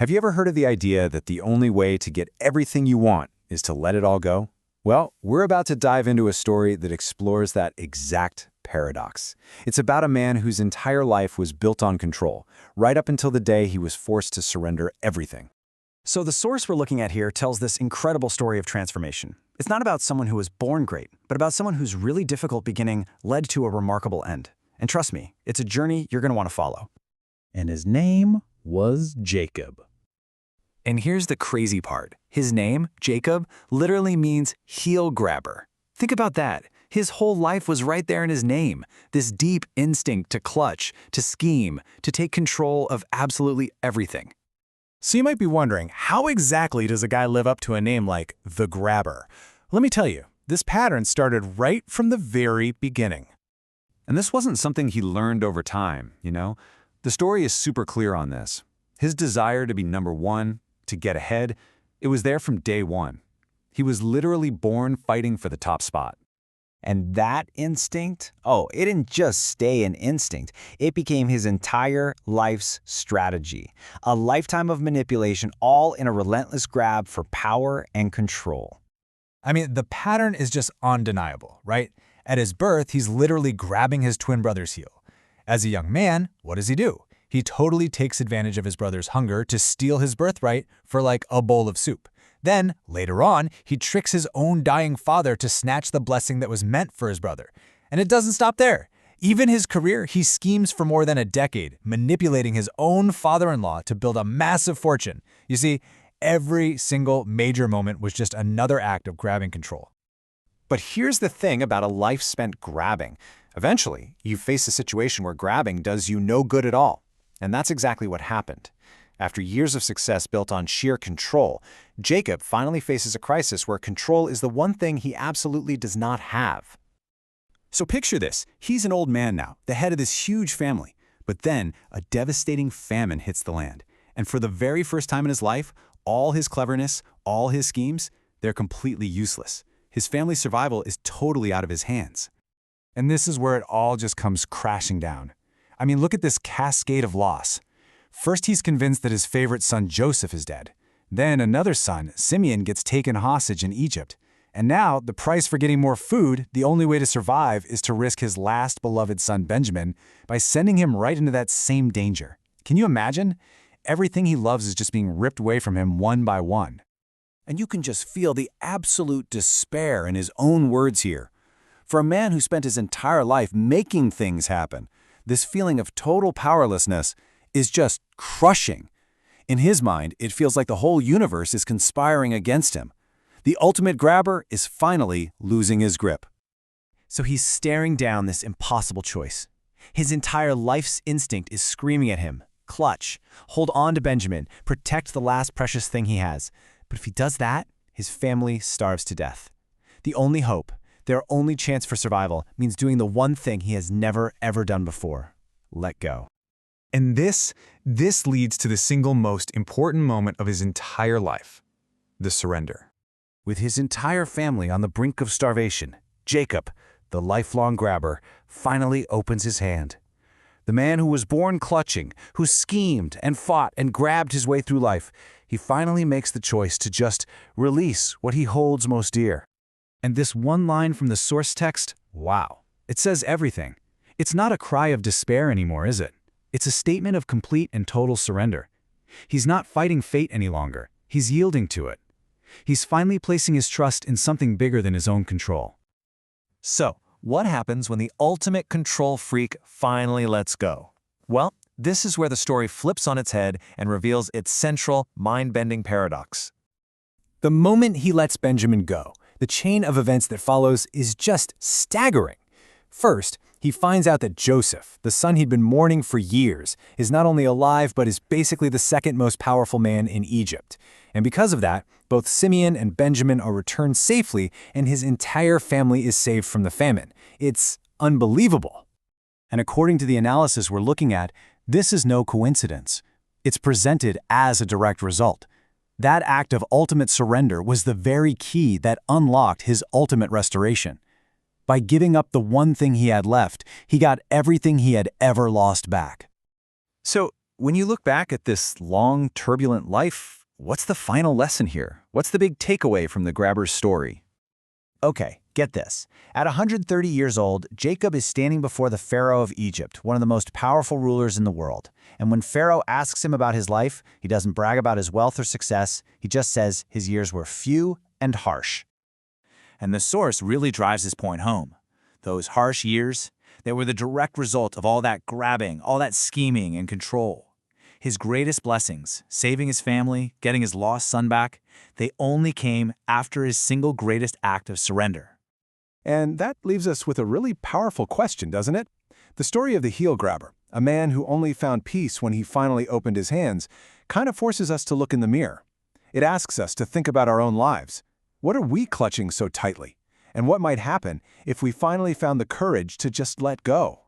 Have you ever heard of the idea that the only way to get everything you want is to let it all go? Well, we're about to dive into a story that explores that exact paradox. It's about a man whose entire life was built on control, right up until the day he was forced to surrender everything. So the source we're looking at here tells this incredible story of transformation. It's not about someone who was born great, but about someone whose really difficult beginning led to a remarkable end. And trust me, it's a journey you're going to want to follow. And his name was Jacob. And here's the crazy part. His name, Jacob, literally means heel grabber. Think about that. His whole life was right there in his name. This deep instinct to clutch, to scheme, to take control of absolutely everything. So you might be wondering, how exactly does a guy live up to a name like the Grabber? Let me tell you, this pattern started right from the very beginning. And this wasn't something he learned over time, you know? The story is super clear on this. His desire to be number one, to get ahead, it was there from day one. He was literally born fighting for the top spot. And that instinct, it didn't just stay an instinct. It became his entire life's strategy. A lifetime of manipulation, all in a relentless grab for power and control. I mean, the pattern is just undeniable, right? At his birth, he's literally grabbing his twin brother's heel. As a young man, what does he do? He totally takes advantage of his brother's hunger to steal his birthright for like a bowl of soup. Then, later on, he tricks his own dying father to snatch the blessing that was meant for his brother. And it doesn't stop there. Even his career, he schemes for more than a decade, manipulating his own father-in-law to build a massive fortune. You see, every single major moment was just another act of grabbing control. But here's the thing about a life spent grabbing. Eventually, you face a situation where grabbing does you no good at all. And that's exactly what happened. After years of success built on sheer control, Jacob finally faces a crisis where control is the one thing he absolutely does not have. So picture this. He's an old man now, the head of this huge family. But then a devastating famine hits the land. And for the very first time in his life, all his cleverness, all his schemes, they're completely useless. His family's survival is totally out of his hands. And this is where it all just comes crashing down. I mean, look at this cascade of loss. First, he's convinced that his favorite son Joseph is dead. Then another son, Simeon, gets taken hostage in Egypt. And now, the price for getting more food, the only way to survive, is to risk his last beloved son Benjamin by sending him right into that same danger. Can you imagine? Everything he loves is just being ripped away from him one by one. And you can just feel the absolute despair in his own words here. For a man who spent his entire life making things happen, this feeling of total powerlessness is just crushing. In his mind, it feels like the whole universe is conspiring against him. The ultimate grabber is finally losing his grip. So he's staring down this impossible choice. His entire life's instinct is screaming at him, clutch, hold on to Benjamin, protect the last precious thing he has. But if he does that, his family starves to death. The only hope, their only chance for survival, means doing the one thing he has never ever done before: let go. And this leads to the single most important moment of his entire life, the surrender. With his entire family on the brink of starvation, Jacob, the lifelong grabber, finally opens his hand. The man who was born clutching, who schemed and fought and grabbed his way through life, he finally makes the choice to just release what he holds most dear. And this one line from the source text, wow, it says everything. It's not a cry of despair anymore, is it? It's a statement of complete and total surrender. He's not fighting fate any longer. He's yielding to it. He's finally placing his trust in something bigger than his own control. So, what happens when the ultimate control freak finally lets go? Well, this is where the story flips on its head and reveals its central, mind-bending paradox. The moment he lets Benjamin go, the chain of events that follows is just staggering. First, he finds out that Joseph, the son he'd been mourning for years, is not only alive but is basically the second most powerful man in Egypt. And because of that, both Simeon and Benjamin are returned safely and his entire family is saved from the famine. It's unbelievable. And according to the analysis we're looking at, this is no coincidence. It's presented as a direct result. That act of ultimate surrender was the very key that unlocked his ultimate restoration. By giving up the one thing he had left, he got everything he had ever lost back. So, when you look back at this long, turbulent life, what's the final lesson here? What's the big takeaway from the grabber's story? Okay, get this. At 130 years old, Jacob is standing before the Pharaoh of Egypt, one of the most powerful rulers in the world. And when Pharaoh asks him about his life, he doesn't brag about his wealth or success. He just says his years were few and harsh. And the source really drives his point home. Those harsh years, they were the direct result of all that grabbing, all that scheming and control. His greatest blessings, saving his family, getting his lost son back, they only came after his single greatest act of surrender. And that leaves us with a really powerful question, doesn't it? The story of the heel grabber, a man who only found peace when he finally opened his hands, kind of forces us to look in the mirror. It asks us to think about our own lives. What are we clutching so tightly? And what might happen if we finally found the courage to just let go?